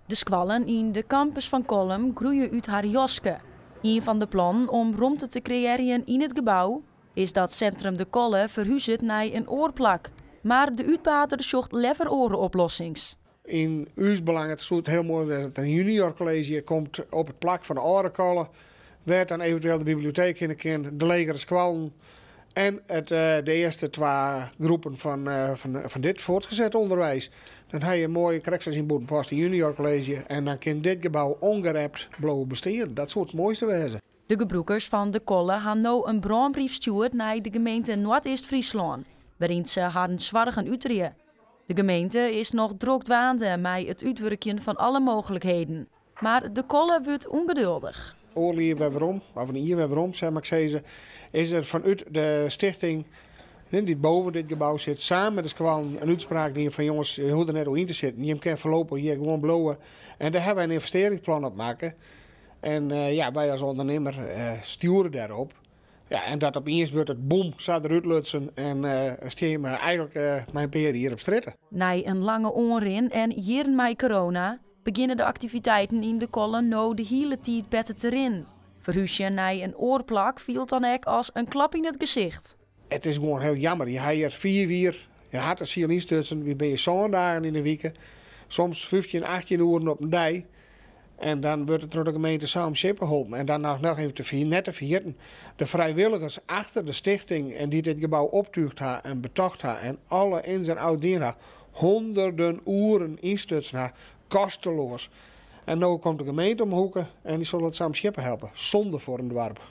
De squallen in de campus van Kollum groeien uit haar joske. Een van de plannen om ruimte te creëren in het gebouw is dat Centrum de Kolle verhuist naar een oorplak. Maar de uitbater zocht liever oplossings. In uw belang het is heel mooi dat er een juniorcollege komt op het plak van de oude Kolle. Werd dan eventueel de bibliotheek in de kin, de legere squallen en de eerste twee groepen van dit voortgezet onderwijs. Dan heb je een mooie correcties in Boetenpost, een juniorcollege en dan kan dit gebouw ongerept blijven bestaan. Dat zou het mooiste wezen. De gebruikers van de Kolle hebben nu een brandbrief gestuurd naar de gemeente Noord-East-Friesland, waarin ze hadden zorgen uitreden. De gemeente is nog drukdwaande met het uitwerken van alle mogelijkheden. Maar de Kolle wordt ongeduldig. Oorlieën we waarom, of een jaar we waarom, zeg maar, is er vanuit de stichting die boven dit gebouw zit, samen met de squallen een uitspraak die van jongens, je hoeft er net in te zitten. Je kan voorlopig hier gewoon blowen. En daar hebben wij een investeringsplan op maken. En wij als ondernemer sturen daarop. Ja, en dat opeens wordt het boom, zou eruit lutsen en steen me eigenlijk mijn peren hier op stritten. Na een lange onrin en jaren met corona beginnen de activiteiten in de Kolle nou de hele tijd beter te rin. Verhuisje naar een oorplak viel dan ook als een klap in het gezicht. Het is gewoon heel jammer. Je hebt hier 4 uur, je had er ziel instutsen, wie ben je zo'n dagen in de week. Soms 15, 18 uur op een dag. En dan wordt het door de gemeente samen geholpen. En dan nog even net te vergeten. De vrijwilligers achter de stichting en die dit gebouw optuigd hebben en betocht hebben en alle ins en outs dienen hebben, honderden uren instutsen hebben, kosteloos. En nu komt de gemeente omhoeken en die zullen het samen helpen. Zonde voor een dorp.